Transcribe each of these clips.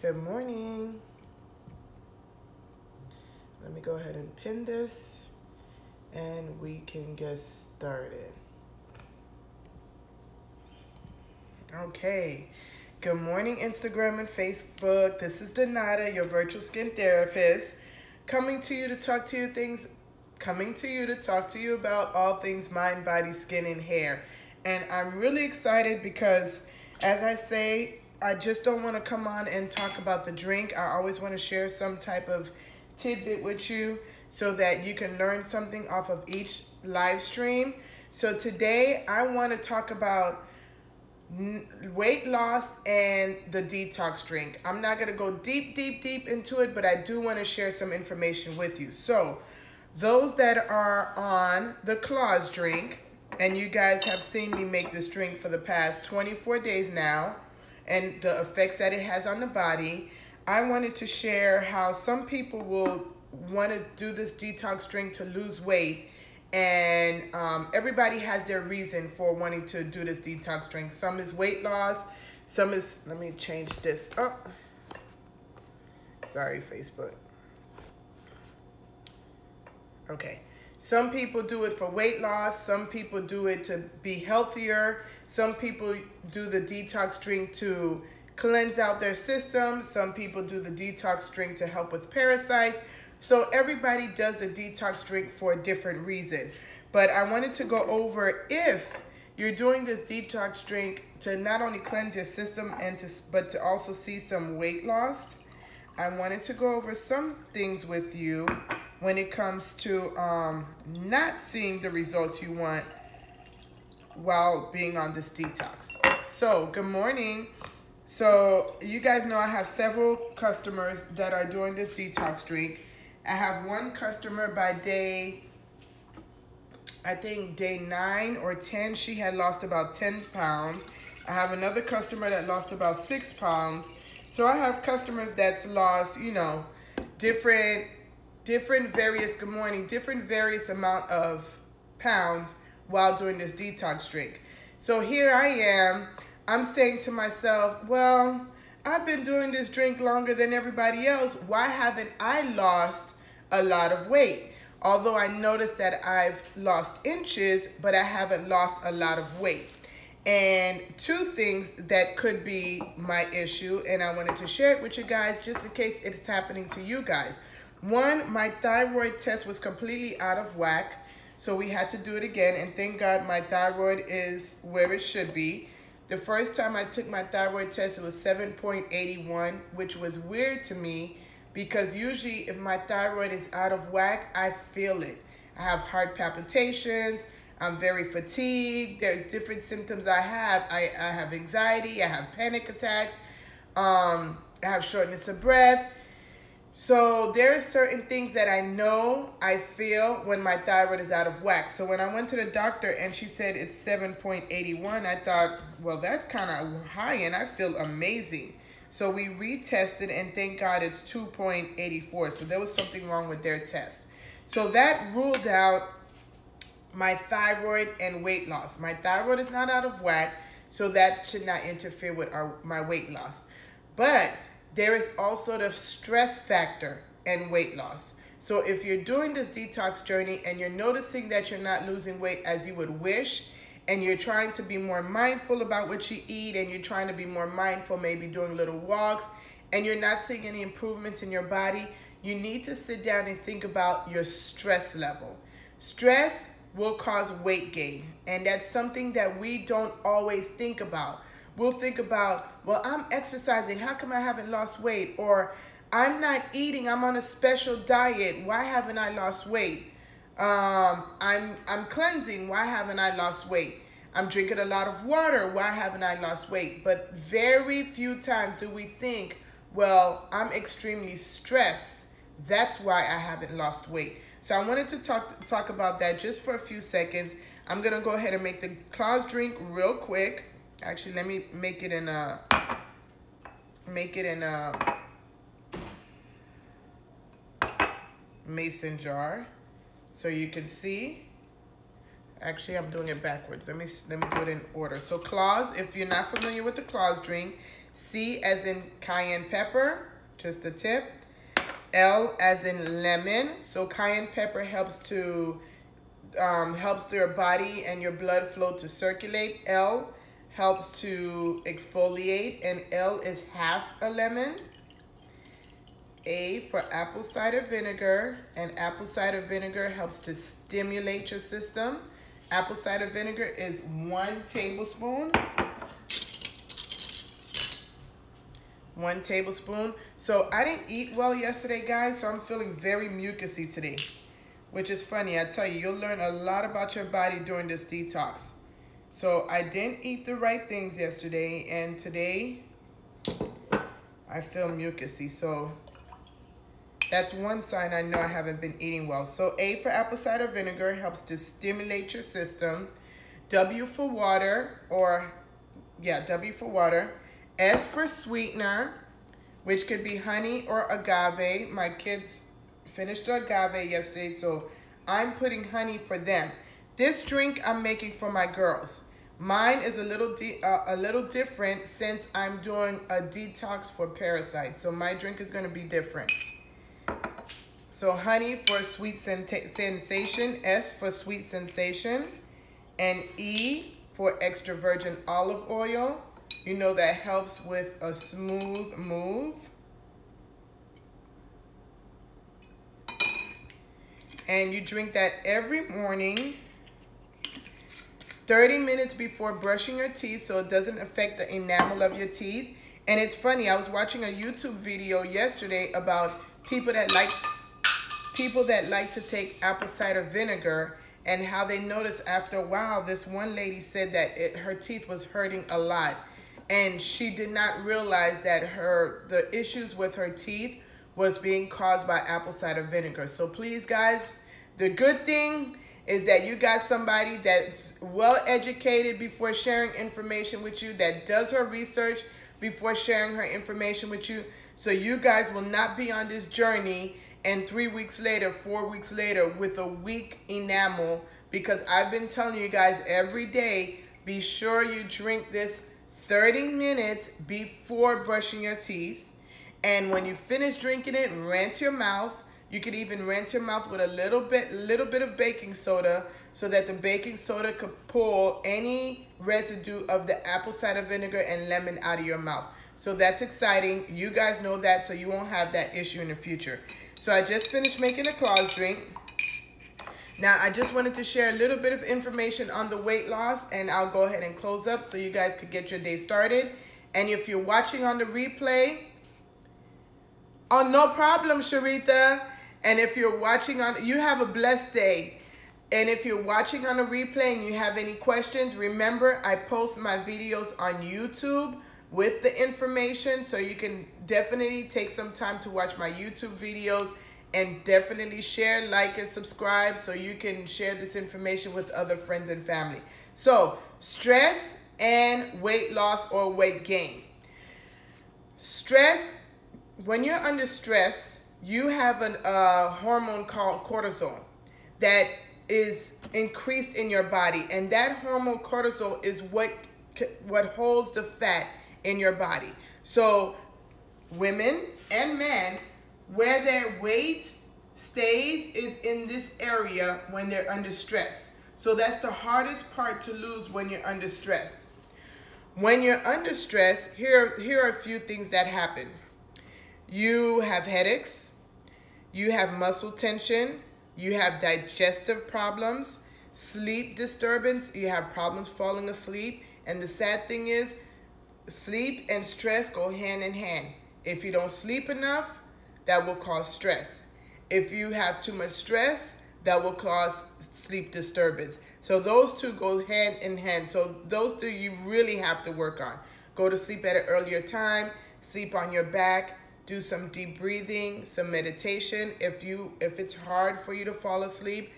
Good morning. Let me go ahead and pin this and we can get started. Okay. Good morning, Instagram and Facebook. This is Donata, your virtual skin therapist, coming to you to talk to you about all things mind, body, skin, and hair. And I'm really excited because, as I say, I just don't want to come on and talk about the drink. I always want to share some type of tidbit with you so that you can learn something off of each live stream. So today I want to talk about weight loss and the detox drink. I'm not going to go deep into it, but I do want to share some information with you. So those that are on the Claws drink, and you guys have seen me make this drink for the past 24 days now, and the effects that it has on the body, I wanted to share how some people will want to do this detox drink to lose weight. And everybody has their reason for wanting to do this detox drink. Some is weight loss, some is, let me change this up. Sorry, Facebook. Okay. Some people do it for weight loss. Some people do it to be healthier. Some people do the detox drink to cleanse out their system. Some people do the detox drink to help with parasites. So everybody does a detox drink for a different reason. But I wanted to go over, if you're doing this detox drink to not only cleanse your system but to also see some weight loss, I wanted to go over some things with you when it comes to not seeing the results you want while being on this detox. So good morning. So you guys know I have several customers that are doing this detox drink. I have one customer by day, I think day 9 or 10, she had lost about 10 pounds. I have another customer that lost about 6 pounds. So I have customers that's lost, you know, different various amount of pounds while doing this detox drink. So here I am, I'm saying to myself, well, I've been doing this drink longer than everybody else. Why haven't I lost a lot of weight? Although I noticed that I've lost inches, but I haven't lost a lot of weight. And two things that could be my issue, and I wanted to share it with you guys just in case it's happening to you guys. One, my thyroid test was completely out of whack, so we had to do it again, and thank God my thyroid is where it should be. The first time I took my thyroid test, it was 7.81, which was weird to me because usually if my thyroid is out of whack, I feel it. I have heart palpitations, I'm very fatigued, there's different symptoms I have. I have anxiety, I have panic attacks, I have shortness of breath. So there are certain things that I know I feel when my thyroid is out of whack. So when I went to the doctor and she said it's 7.81, I thought, well, that's kind of high and I feel amazing. So we retested and thank God it's 2.84. So there was something wrong with their test. So that ruled out my thyroid and weight loss. My thyroid is not out of whack, so that should not interfere with my weight loss. But there is also the stress factor and weight loss. So if you're doing this detox journey and you're noticing that you're not losing weight as you would wish, and you're trying to be more mindful about what you eat, and you're trying to be more mindful, maybe doing little walks, and you're not seeing any improvements in your body, you need to sit down and think about your stress level. Stress will cause weight gain, and that's something that we don't always think about. We'll think about, well, I'm exercising, how come I haven't lost weight? Or I'm not eating, I'm on a special diet, why haven't I lost weight? I'm cleansing, why haven't I lost weight? I'm drinking a lot of water, why haven't I lost weight? But very few times do we think, well, I'm extremely stressed, that's why I haven't lost weight. So I wanted to talk about that just for a few seconds. I'm gonna go ahead and make the Claws drink real quick. Actually, let me make it in a mason jar so you can see. Actually, I'm doing it backwards. Let me do it in order. So Claws, if you're not familiar with the Claws drink, C as in cayenne pepper, just a tip. L as in lemon. So cayenne pepper helps to helps your body and your blood flow to circulate. L helps to exfoliate, and L is half a lemon. A for apple cider vinegar, and apple cider vinegar helps to stimulate your system. Apple cider vinegar is 1 tablespoon. 1 tablespoon. So I didn't eat well yesterday, guys, so I'm feeling very mucusy today, which is funny. I tell you, you'll learn a lot about your body during this detox. So I didn't eat the right things yesterday, and today I feel mucusy. So that's one sign I know I haven't been eating well. So A for apple cider vinegar helps to stimulate your system. W for water, W for water. S for sweetener, which could be honey or agave. My kids finished the agave yesterday, so I'm putting honey for them. This drink I'm making for my girls. Mine is a little different since I'm doing a detox for parasites. So my drink is going to be different. So honey for sweet sensation, S for sweet sensation, and E for extra virgin olive oil. You know that helps with a smooth move. And you drink that every morning, 30 minutes before brushing your teeth, so it doesn't affect the enamel of your teeth. And it's funny, I was watching a YouTube video yesterday about people that like to take apple cider vinegar, and how they notice after a while. This one lady said that her teeth was hurting a lot, and she did not realize that the issues with her teeth was being caused by apple cider vinegar. So please, guys, the good thing is that you got somebody that's well educated before sharing information with you, that does her research before sharing her information with you, so you guys will not be on this journey and 3 weeks later, 4 weeks later with a weak enamel. Because I've been telling you guys every day, be sure you drink this 30 minutes before brushing your teeth. And when you finish drinking it, rinse your mouth. You could even rinse your mouth with a little bit of baking soda, so that the baking soda could pull any residue of the apple cider vinegar and lemon out of your mouth. So that's exciting. You guys know that, so you won't have that issue in the future. So I just finished making a claws drink. Now I just wanted to share a little bit of information on the weight loss, and I'll go ahead and close up so you guys could get your day started. And if you're watching on the replay, oh, no problem, Sharita. And if you're watching on, you have a blessed day. And if you're watching on a replay and you have any questions, remember I post my videos on YouTube with the information, so you can definitely take some time to watch my YouTube videos, and definitely share, like, and subscribe so you can share this information with other friends and family. So stress and weight loss or weight gain. Stress, when you're under stress, you have a hormone called cortisol that is increased in your body, and that hormone cortisol is what holds the fat in your body. So women and men, where their weight stays is in this area when they're under stress. So that's the hardest part to lose when you're under stress. When you're under stress, here are a few things that happen. You have headaches, you have muscle tension, you have digestive problems, sleep disturbance, you have problems falling asleep. And the sad thing is, sleep and stress go hand in hand. If you don't sleep enough, that will cause stress. If you have too much stress, that will cause sleep disturbance. So those two go hand in hand. So those two you really have to work on. Go to sleep at an earlier time, sleep on your back, do some deep breathing, some meditation. If it's hard for you to fall asleep,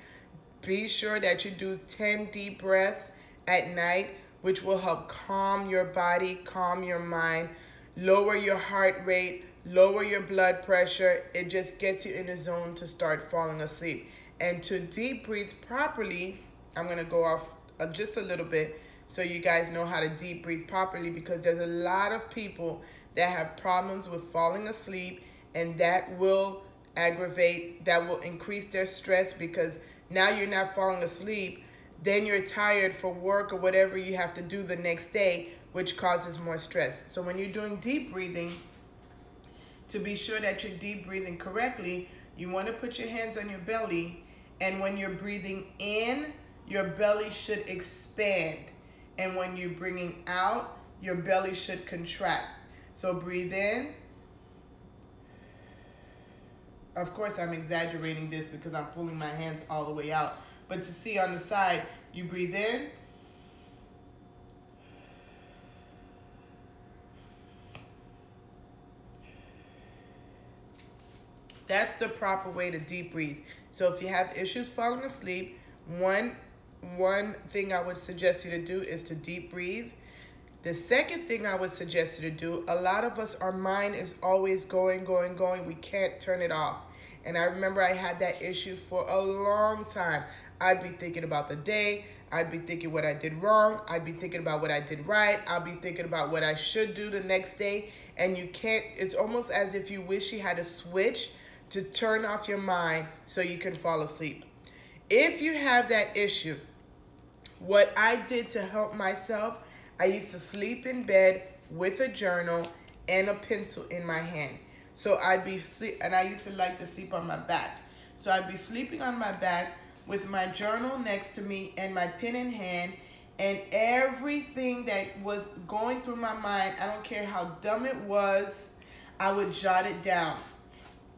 be sure that you do 10 deep breaths at night, which will help calm your body, calm your mind, lower your heart rate, lower your blood pressure. It just gets you in the zone to start falling asleep. And to deep breathe properly, I'm gonna go off just a little bit. so you guys know how to deep breathe properly, because there's a lot of people that have problems with falling asleep, and that will increase their stress, because now you're not falling asleep, then you're tired for work or whatever you have to do the next day, which causes more stress. So when you're doing deep breathing, to be sure that you're deep breathing correctly, you want to put your hands on your belly, and when you're breathing in, your belly should expand, and when you're bringing out, your belly should contract. So breathe in. Of course, I'm exaggerating this because I'm pulling my hands all the way out. But to see on the side, you breathe in. That's the proper way to deep breathe. So if you have issues falling asleep, one thing I would suggest you to do is to deep breathe. The second thing I would suggest you to do, a lot of us, our mind is always going. We can't turn it off. And I remember I had that issue for a long time. I'd be thinking about the day. I'd be thinking what I did wrong. I'd be thinking about what I did right. I'll be thinking about what I should do the next day. And you can't, it's almost as if you wish you had a switch to turn off your mind so you can fall asleep. If you have that issue, what I did to help myself, I used to sleep in bed with a journal and a pencil in my hand. So I'd be and I used to like to sleep on my back. So I'd be sleeping on my back with my journal next to me and my pen in hand, and everything that was going through my mind, I don't care how dumb it was, I would jot it down.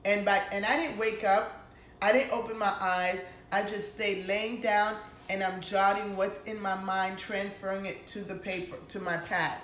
And I didn't wake up, I didn't open my eyes, I just stayed laying down, and I'm jotting what's in my mind, transferring it to the paper, to my pad.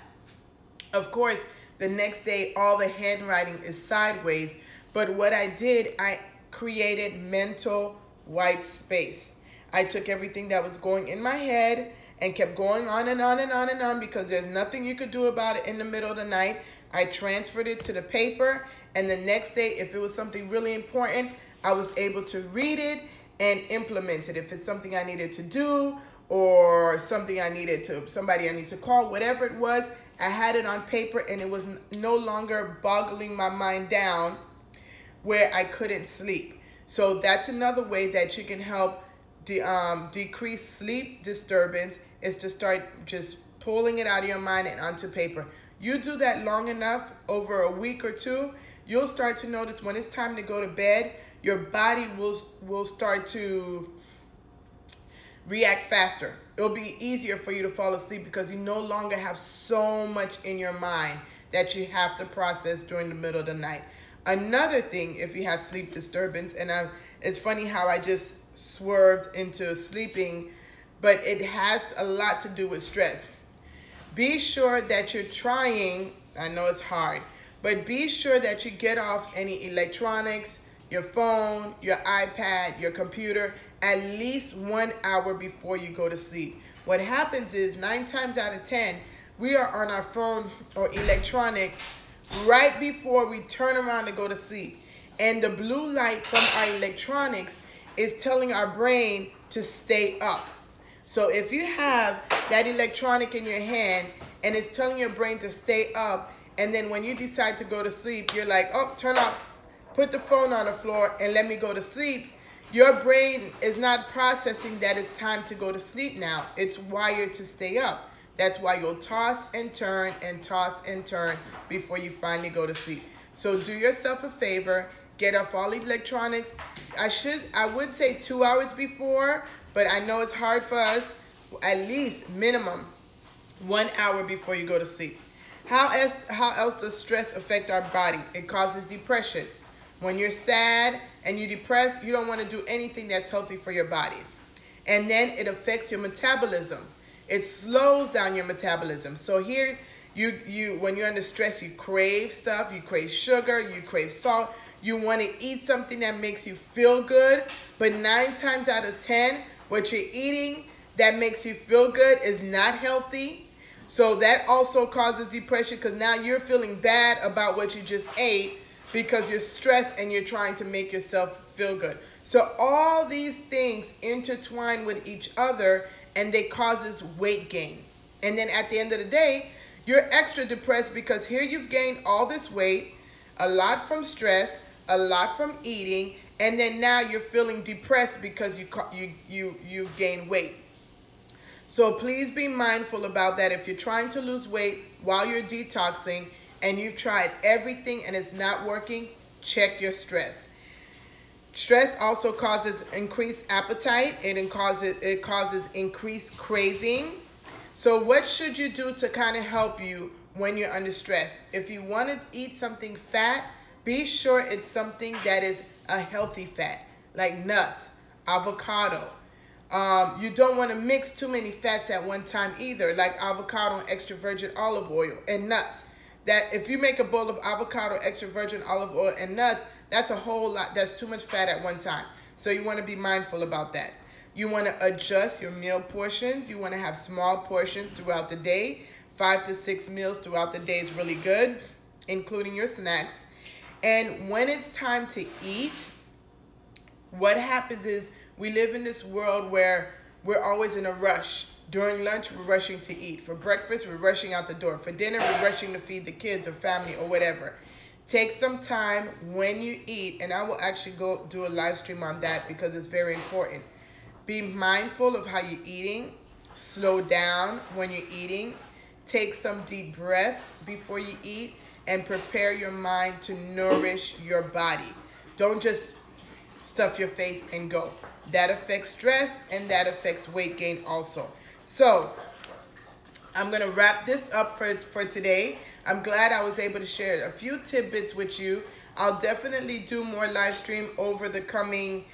Of course, the next day, all the handwriting is sideways, but what I did, I created mental white space. I took everything that was going in my head and kept going on and on and on and on, because there's nothing you could do about it in the middle of the night. I transferred it to the paper, and the next day, if it was something really important, I was able to read it and implement it. If it's something I needed to do, or somebody I need to call, whatever it was, I had it on paper, and it was no longer boggling my mind down where I couldn't sleep. So that's another way that you can help decrease sleep disturbance, is to start just pulling it out of your mind and onto paper. You do that long enough, over a week or two, you'll start to notice when it's time to go to bed, your body will start to react faster. It'll be easier for you to fall asleep because you no longer have so much in your mind that you have to process during the middle of the night. Another thing, if you have sleep disturbance, and it's funny how I just swerved into sleeping, but it has a lot to do with stress. Be sure that you're trying, I know it's hard, but be sure that you get off any electronics, your phone, your iPad, your computer, at least 1 hour before you go to sleep. What happens is 9 times out of 10, we are on our phone or electronics right before we turn around to go to sleep. And the blue light from our electronics is telling our brain to stay up. So if you have that electronic in your hand and it's telling your brain to stay up, and then when you decide to go to sleep, you're like, oh, turn off, put the phone on the floor and let me go to sleep. Your brain is not processing that it's time to go to sleep now. It's wired to stay up. That's why you'll toss and turn before you finally go to sleep. So do yourself a favor, get off all electronics. I would say 2 hours before, but I know it's hard for us. At least minimum 1 hour before you go to sleep. How else does stress affect our body? It causes depression. When you're sad and you're depressed, you don't want to do anything that's healthy for your body. And then it affects your metabolism. It slows down your metabolism. So here, when you're under stress, you crave stuff. You crave sugar. You crave salt. You want to eat something that makes you feel good. But 9 times out of 10, what you're eating that makes you feel good is not healthy. So that also causes depression, because now you're feeling bad about what you just ate because you're stressed and you're trying to make yourself feel good. So all these things intertwine with each other, and they causes weight gain. And then at the end of the day, you're extra depressed because here you've gained all this weight, a lot from stress, a lot from eating, and then now you're feeling depressed because you've gained weight. So please be mindful about that. If you're trying to lose weight while you're detoxing and you've tried everything and it's not working, check your stress. Stress also causes increased appetite. It causes increased craving. So what should you do to kind of help you when you're under stress? If you want to eat something fat, be sure it's something that is a healthy fat, like nuts, avocado. You don't want to mix too many fats at one time either, like avocado and extra virgin olive oil and nuts. That if you make a bowl of avocado, extra virgin olive oil, and nuts, that's a whole lot. That's too much fat at one time. So you want to be mindful about that. You want to adjust your meal portions. You want to have small portions throughout the day. 5 to 6 meals throughout the day is really good, including your snacks. And when it's time to eat, what happens is we live in this world where we're always in a rush. During lunch, we're rushing to eat. For breakfast, we're rushing out the door. For dinner, we're rushing to feed the kids or family or whatever. Take some time when you eat, and I will actually go do a live stream on that because it's very important. Be mindful of how you're eating. Slow down when you're eating. Take some deep breaths before you eat and prepare your mind to nourish your body. Don't just stuff your face and go. That affects stress and that affects weight gain also. So I'm going to wrap this up for today. I'm glad I was able to share a few tidbits with you. I'll definitely do more live stream over the coming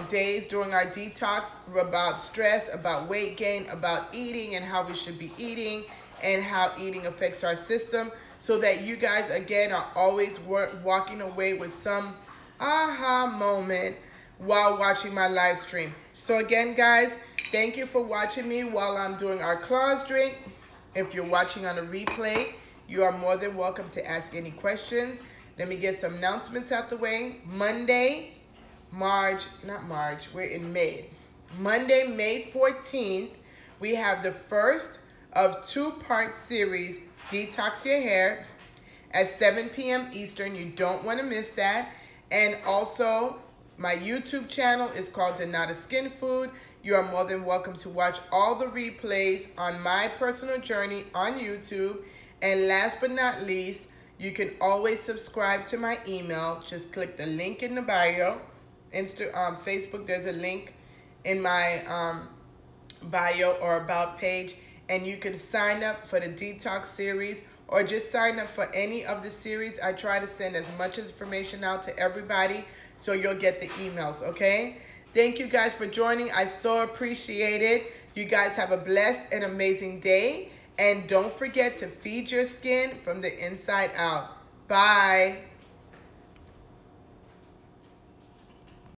days during our detox about stress, about weight gain, about eating and how we should be eating and how eating affects our system, so that you guys again are always walking away with some aha moment while watching my live stream. So again, guys, thank you for watching me while I'm doing our claws drink. If you're watching on a replay, you are more than welcome to ask any questions. Let me get some announcements out the way. Monday, we're in May. Monday, May 14th, we have the first of 2-part series, Detox Your Hair, at 7 p.m. Eastern. You don't want to miss that. And also, my YouTube channel is called Skinfood. You are more than welcome to watch all the replays on my personal journey on YouTube. And last but not least, you can always subscribe to my email. Just click the link in the bio. Facebook, there's a link in my bio or about page, and you can sign up for the detox series or just sign up for any of the series. I try to send as much information out to everybody so you'll get the emails, okay? Thank you guys for joining. I so appreciate it. You guys have a blessed and amazing day. And don't forget to feed your skin from the inside out. Bye.